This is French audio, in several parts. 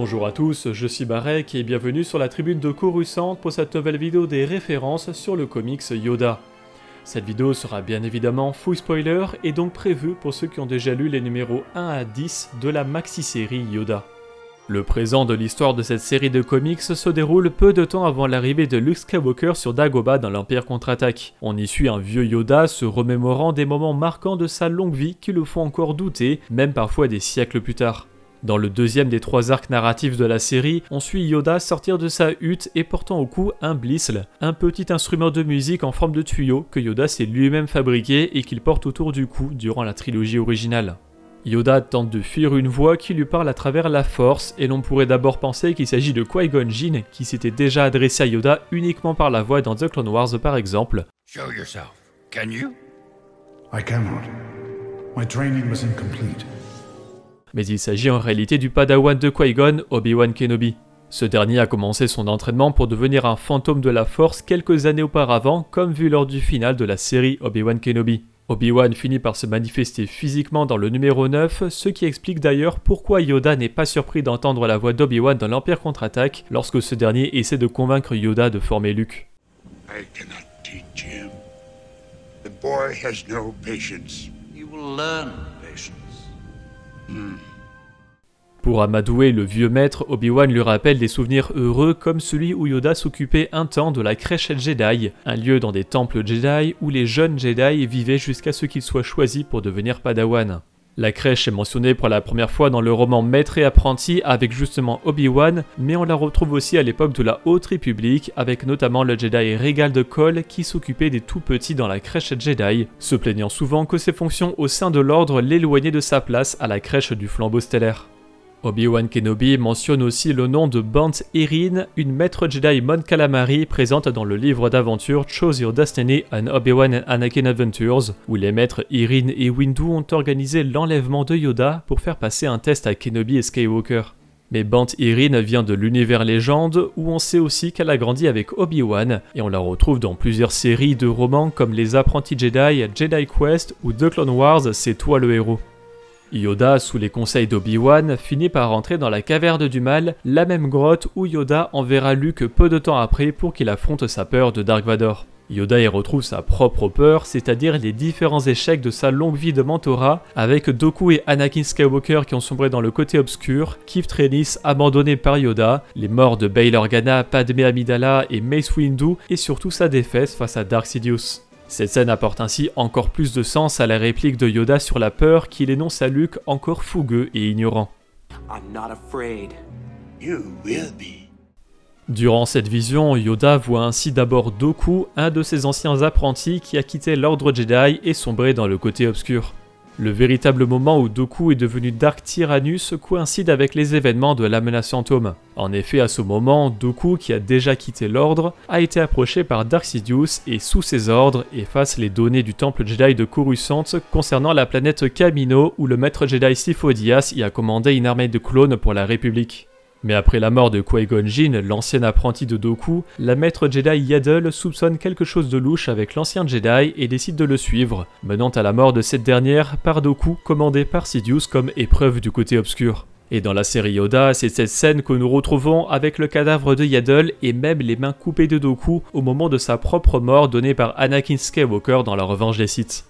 Bonjour à tous, je suis Barek et bienvenue sur la tribune de Coruscant pour cette nouvelle vidéo des références sur le comics Yoda. Cette vidéo sera bien évidemment full spoiler et donc prévue pour ceux qui ont déjà lu les numéros 1 à 10 de la maxi-série Yoda. Le présent de l'histoire de cette série de comics se déroule peu de temps avant l'arrivée de Luke Skywalker sur Dagobah dans l'Empire contre-attaque. On y suit un vieux Yoda se remémorant des moments marquants de sa longue vie qui le font encore douter, même parfois des siècles plus tard. Dans le deuxième des 3 arcs narratifs de la série, on suit Yoda sortir de sa hutte et portant au cou un blisle, un petit instrument de musique en forme de tuyau que Yoda s'est lui-même fabriqué et qu'il porte autour du cou durant la trilogie originale. Yoda tente de fuir une voix qui lui parle à travers la Force et l'on pourrait d'abord penser qu'il s'agit de Qui-Gon Jinn qui s'était déjà adressé à Yoda uniquement par la voix dans The Clone Wars par exemple. Show yourself. Can you? I cannot. My training was incomplete. Mais il s'agit en réalité du padawan de Qui-Gon, Obi-Wan Kenobi. Ce dernier a commencé son entraînement pour devenir un fantôme de la Force quelques années auparavant, comme vu lors du final de la série Obi-Wan Kenobi. Obi-Wan finit par se manifester physiquement dans le numéro 9, ce qui explique d'ailleurs pourquoi Yoda n'est pas surpris d'entendre la voix d'Obi-Wan dans l'Empire contre-attaque lorsque ce dernier essaie de convaincre Yoda de former Luke. I cannot teach him. The boy has no patience. You will learn patience. Pour amadouer le vieux maître, Obi-Wan lui rappelle des souvenirs heureux comme celui où Yoda s'occupait un temps de la crèche Jedi, un lieu dans des temples Jedi où les jeunes Jedi vivaient jusqu'à ce qu'ils soient choisis pour devenir padawan. La crèche est mentionnée pour la première fois dans le roman Maître et apprenti avec justement Obi-Wan, mais on la retrouve aussi à l'époque de la Haute République avec notamment le Jedi Régal de Cole qui s'occupait des tout petits dans la crèche Jedi, se plaignant souvent que ses fonctions au sein de l'ordre l'éloignaient de sa place à la crèche du flambeau stellaire. Obi-Wan Kenobi mentionne aussi le nom de Bant Erin, une maître Jedi Mon Calamari présente dans le livre d'aventure Choose Your Destiny and Obi-Wan and Anakin Adventures, où les maîtres Erin et Windu ont organisé l'enlèvement de Yoda pour faire passer un test à Kenobi et Skywalker. Mais Bant Erin vient de l'univers légende, où on sait aussi qu'elle a grandi avec Obi-Wan, et on la retrouve dans plusieurs séries de romans comme Les Apprentis Jedi, Jedi Quest ou The Clone Wars, C'est toi le héros. Yoda, sous les conseils d'Obi-Wan, finit par rentrer dans la caverne du mal, la même grotte où Yoda enverra Luke peu de temps après pour qu'il affronte sa peur de Dark Vador. Yoda y retrouve sa propre peur, c'est-à-dire les différents échecs de sa longue vie de mentorat, avec Dooku et Anakin Skywalker qui ont sombré dans le côté obscur, Keith Trennis abandonné par Yoda, les morts de Bail Organa, Padmé Amidala et Mace Windu, et surtout sa défaite face à Darth Sidious. Cette scène apporte ainsi encore plus de sens à la réplique de Yoda sur la peur qu'il énonce à Luke encore fougueux et ignorant. I'm not afraid. You will be. Durant cette vision, Yoda voit ainsi d'abord Dooku, un de ses anciens apprentis qui a quitté l'ordre Jedi et sombré dans le côté obscur. Le véritable moment où Dooku est devenu Dark Tyrannus coïncide avec les événements de la menace fantôme. En effet, à ce moment, Dooku, qui a déjà quitté l'ordre, a été approché par Darth Sidious et sous ses ordres efface les données du temple Jedi de Coruscant concernant la planète Kamino où le maître Jedi Sifo Dyas y a commandé une armée de clones pour la République. Mais après la mort de Qui-Gon Jinn, l'ancien apprenti de Dooku, la maître Jedi Yaddle soupçonne quelque chose de louche avec l'ancien Jedi et décide de le suivre, menant à la mort de cette dernière par Dooku commandé par Sidious comme épreuve du côté obscur. Et dans la série Yoda, c'est cette scène que nous retrouvons avec le cadavre de Yaddle et même les mains coupées de Dooku au moment de sa propre mort donnée par Anakin Skywalker dans la revanche des Sith.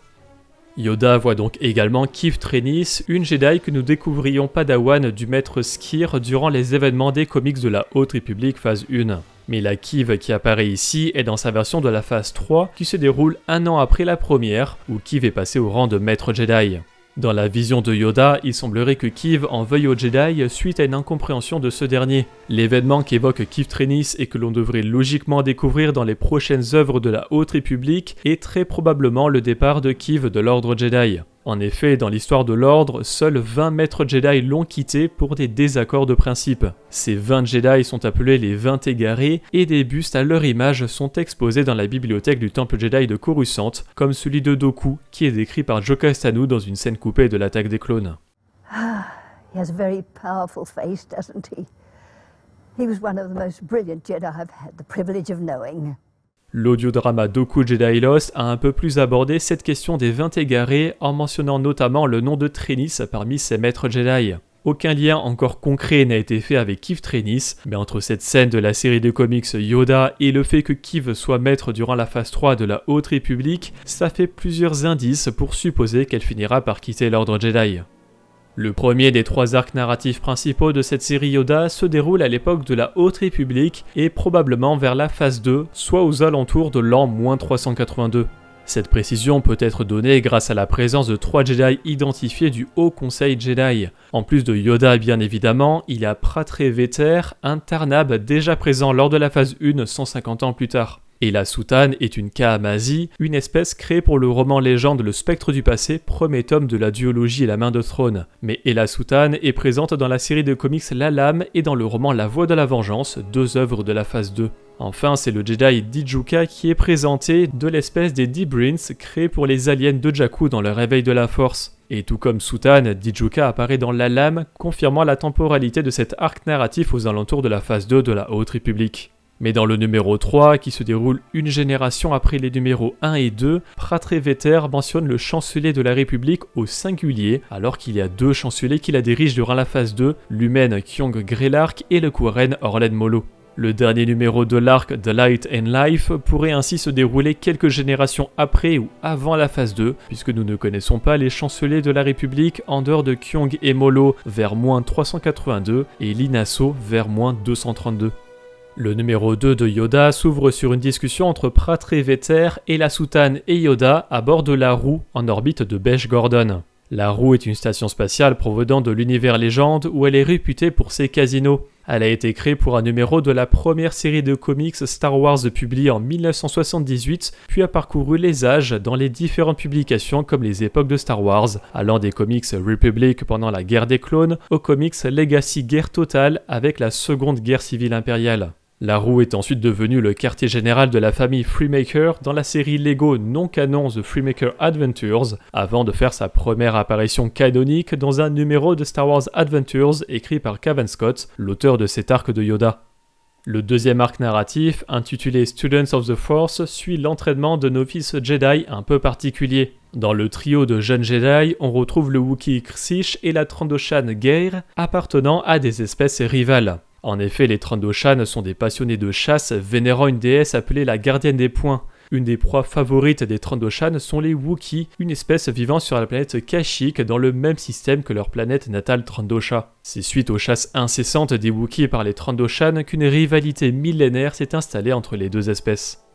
Yoda voit donc également Keith Trennis, une Jedi que nous découvrions padawan du maître Skir durant les événements des comics de la Haute République phase 1. Mais la Keith qui apparaît ici est dans sa version de la phase 3 qui se déroule un an après la première, où Keith est passé au rang de maître Jedi. Dans la vision de Yoda, il semblerait que Keith en veuille au Jedi suite à une incompréhension de ce dernier. L'événement qu'évoque Keith Trennis et que l'on devrait logiquement découvrir dans les prochaines œuvres de la Haute République est très probablement le départ de Keith de l'ordre Jedi. En effet, dans l'histoire de l'ordre, seuls 20 maîtres Jedi l'ont quitté pour des désaccords de principe. Ces 20 Jedi sont appelés les 20 égarés et des bustes à leur image sont exposés dans la bibliothèque du temple Jedi de Coruscant, comme celui de Dooku qui est décrit par Joka Stanu dans une scène coupée de l'attaque des clones. Ah, he has a very powerful face, doesn't he? He was one of the most brilliant Jedi I've had the privilege of knowing. L'audiodrama Dooku Jedi Lost a un peu plus abordé cette question des 20 égarés en mentionnant notamment le nom de Trennis parmi ses maîtres Jedi. Aucun lien encore concret n'a été fait avec Keeve Trennis, mais entre cette scène de la série de comics Yoda et le fait que Keeve soit maître durant la phase 3 de la Haute République, ça fait plusieurs indices pour supposer qu'elle finira par quitter l'Ordre Jedi. Le premier des 3 arcs narratifs principaux de cette série Yoda se déroule à l'époque de la Haute République et probablement vers la phase 2, soit aux alentours de l'an -382. Cette précision peut être donnée grâce à la présence de 3 Jedi identifiés du Haut Conseil Jedi. En plus de Yoda bien évidemment, il y a Pratre Veter, un Tarnab déjà présent lors de la phase 1 150 ans plus tard. Et la Soutane est une Kahamazi, une espèce créée pour le roman légende Le Spectre du Passé, premier tome de la duologie La Main de Throne. Mais la Soutane est présente dans la série de comics La Lame et dans le roman La Voix de la Vengeance, 2 œuvres de la phase 2. Enfin, c'est le Jedi Dijuka qui est présenté de l'espèce des Debrins créés pour les aliens de Jakku dans le réveil de la Force. Et tout comme Soutane, Dijuka apparaît dans La Lame, confirmant la temporalité de cet arc narratif aux alentours de la phase 2 de la Haute République. Mais dans le numéro 3, qui se déroule une génération après les numéros 1 et 2, Pratre Veter mentionne le chancelier de la République au singulier, alors qu'il y a 2 chanceliers qui la dirigent durant la phase 2, l'humaine Kyong Grelark et le Quaren Orlen Molo. Le dernier numéro de l'arc The Light and Life pourrait ainsi se dérouler quelques générations après ou avant la phase 2, puisque nous ne connaissons pas les chanceliers de la République en dehors de Kyong et Molo vers -382 et Linasso vers -232. Le numéro 2 de Yoda s'ouvre sur une discussion entre Pratre Veter et la Soutane et Yoda à bord de la Roue en orbite de Besh Gordon. La Roue est une station spatiale provenant de l'univers légende où elle est réputée pour ses casinos. Elle a été créée pour un numéro de la première série de comics Star Wars publiée en 1978, puis a parcouru les âges dans les différentes publications comme les époques de Star Wars, allant des comics Republic pendant la guerre des clones aux comics Legacy Guerre Totale avec la seconde guerre civile impériale. La Roue est ensuite devenue le quartier général de la famille Freemaker dans la série Lego non canon The Freemaker Adventures, avant de faire sa première apparition canonique dans un numéro de Star Wars Adventures écrit par Cavan Scott, l'auteur de cet arc de Yoda. Le deuxième arc narratif, intitulé Students of the Force, suit l'entraînement de novices Jedi un peu particuliers. Dans le trio de jeunes Jedi, on retrouve le Wookiee Krsish et la Trandoshan Geir, appartenant à des espèces rivales. En effet, les Trandoshan sont des passionnés de chasse vénérant une déesse appelée la Gardienne des Points. Une des proies favorites des Trandoshan sont les Wookiees, une espèce vivant sur la planète Kashyyyk dans le même système que leur planète natale Trandosha. C'est suite aux chasses incessantes des Wookiees par les Trandoshan qu'une rivalité millénaire s'est installée entre les 2 espèces.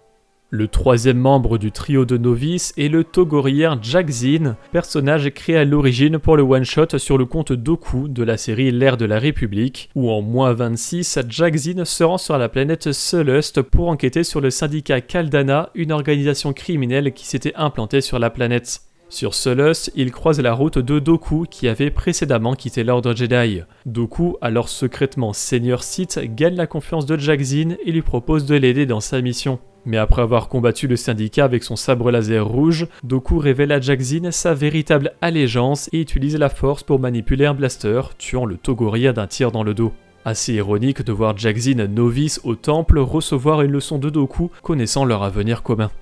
Le troisième membre du trio de novices est le Togorien Jack Zin, personnage créé à l'origine pour le one-shot sur le compte Dooku de la série L'Ère de la République, où en -26, Jack Zin se rend sur la planète Sullust pour enquêter sur le syndicat Kaldana, une organisation criminelle qui s'était implantée sur la planète. Sur Sullust, il croise la route de Dooku qui avait précédemment quitté l'Ordre Jedi. Dooku, alors secrètement Seigneur Sith, gagne la confiance de Jack Zin et lui propose de l'aider dans sa mission. Mais après avoir combattu le syndicat avec son sabre laser rouge, Dooku révèle à Jack Zin sa véritable allégeance et utilise la force pour manipuler un blaster, tuant le Togorien d'un tir dans le dos. Assez ironique de voir Jack Zin novice au temple recevoir une leçon de Dooku connaissant leur avenir commun.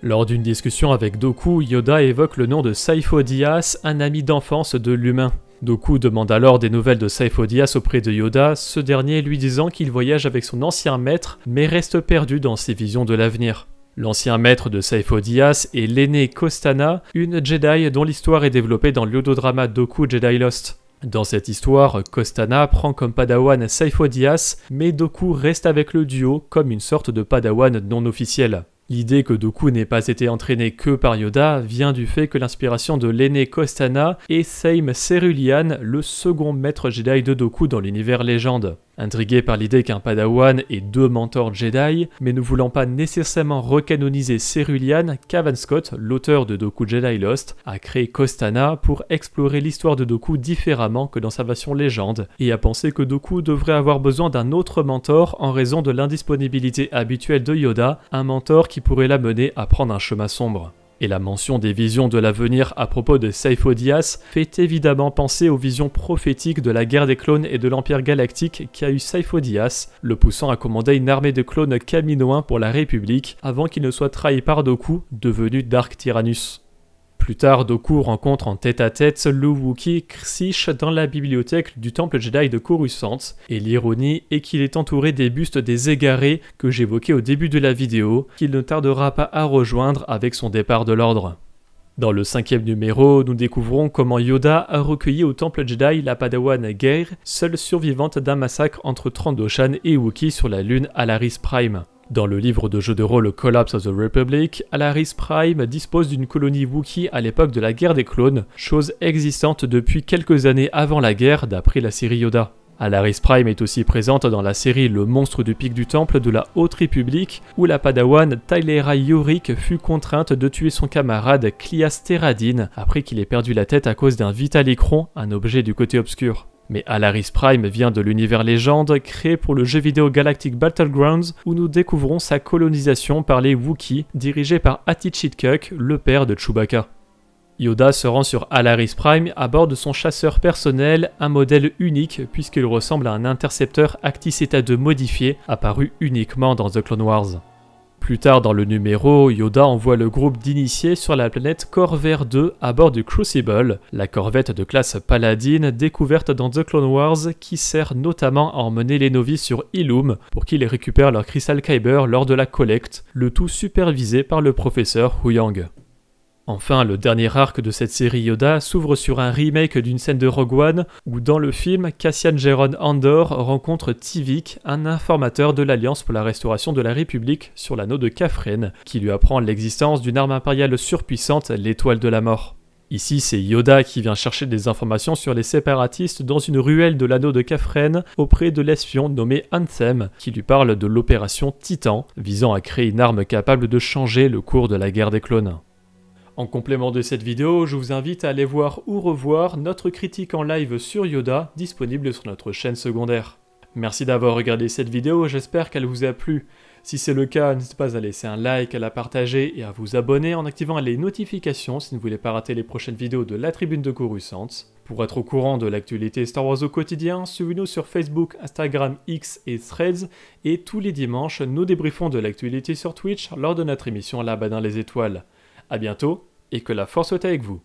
Lors d'une discussion avec Dooku, Yoda évoque le nom de Sifo Dyas, un ami d'enfance de l'humain. Dooku demande alors des nouvelles de Sifo Dyas auprès de Yoda, ce dernier lui disant qu'il voyage avec son ancien maître, mais reste perdu dans ses visions de l'avenir. L'ancien maître de Sifo Dyas est l'aînée Kostana, une Jedi dont l'histoire est développée dans l'audiodrama Dooku Jedi Lost. Dans cette histoire, Kostana prend comme padawan Sifo Dyas, mais Dooku reste avec le duo comme une sorte de padawan non officiel. L'idée que Dooku n'ait pas été entraîné que par Yoda vient du fait que l'inspiration de l'aîné Kostana est Seim Cerulean, le second maître Jedi de Dooku dans l'univers légende. Intrigué par l'idée qu'un padawan ait 2 mentors Jedi, mais ne voulant pas nécessairement recanoniser Cerulean, Cavan Scott, l'auteur de Dooku Jedi Lost, a créé Kostana pour explorer l'histoire de Dooku différemment que dans sa version légende, et a pensé que Dooku devrait avoir besoin d'un autre mentor en raison de l'indisponibilité habituelle de Yoda, un mentor qui pourrait l'amener à prendre un chemin sombre. Et la mention des visions de l'avenir à propos de Sifo Dyas fait évidemment penser aux visions prophétiques de la guerre des clones et de l'Empire galactique qu'a eu Sifo Dyas, le poussant à commander une armée de clones kaminoïns pour la République avant qu'il ne soit trahi par Dooku, devenu Dark Tyrannus. Plus tard, Dooku rencontre en tête-à-tête le Wookiee Xish dans la bibliothèque du temple Jedi de Coruscant, et l'ironie est qu'il est entouré des bustes des égarés que j'évoquais au début de la vidéo, qu'il ne tardera pas à rejoindre avec son départ de l'ordre. Dans le 5e numéro, nous découvrons comment Yoda a recueilli au temple Jedi la padawan Geir, seule survivante d'un massacre entre Trandoshan et Wookiee sur la lune Alaris Prime. Dans le livre de jeu de rôle Collapse of the Republic, Alaris Prime dispose d'une colonie Wookiee à l'époque de la guerre des clones, chose existante depuis quelques années avant la guerre d'après la série Yoda. Alaris Prime est aussi présente dans la série Le monstre du pic du temple de la Haute République, où la padawan Tylera Yorick fut contrainte de tuer son camarade Clias Terradine après qu'il ait perdu la tête à cause d'un Vitalicron, un objet du côté obscur. Mais Alaris Prime vient de l'univers légende créé pour le jeu vidéo Galactic Battlegrounds, où nous découvrons sa colonisation par les Wookiees, dirigée par Hattie Chitkuk, le père de Chewbacca. Yoda se rend sur Alaris Prime à bord de son chasseur personnel, un modèle unique puisqu'il ressemble à un intercepteur Actis Eta 2 modifié, apparu uniquement dans The Clone Wars. Plus tard dans le numéro, Yoda envoie le groupe d'initiés sur la planète Corvair 2 à bord du Crucible, la corvette de classe Paladine découverte dans The Clone Wars qui sert notamment à emmener les novices sur Ilum pour qu'ils récupèrent leur Crystal Kyber lors de la collecte, le tout supervisé par le professeur Huyang. Enfin, le dernier arc de cette série Yoda s'ouvre sur un remake d'une scène de Rogue One où dans le film, Cassian Jeron Andor rencontre Tivik, un informateur de l'Alliance pour la restauration de la République sur l'anneau de Kafren, qui lui apprend l'existence d'une arme impériale surpuissante, l'étoile de la mort. Ici, c'est Yoda qui vient chercher des informations sur les séparatistes dans une ruelle de l'anneau de Kafren auprès de l'espion nommé Anthem, qui lui parle de l'opération Titan, visant à créer une arme capable de changer le cours de la guerre des clones. En complément de cette vidéo, je vous invite à aller voir ou revoir notre critique en live sur Yoda, disponible sur notre chaîne secondaire. Merci d'avoir regardé cette vidéo, j'espère qu'elle vous a plu. Si c'est le cas, n'hésitez pas à laisser un like, à la partager et à vous abonner en activant les notifications si vous ne voulez pas rater les prochaines vidéos de la Tribune de Coruscant. Pour être au courant de l'actualité Star Wars au quotidien, suivez-nous sur Facebook, Instagram, X et Threads. Et tous les dimanches, nous débriefons de l'actualité sur Twitch lors de notre émission La Badin les Étoiles. A bientôt et que la force soit avec vous.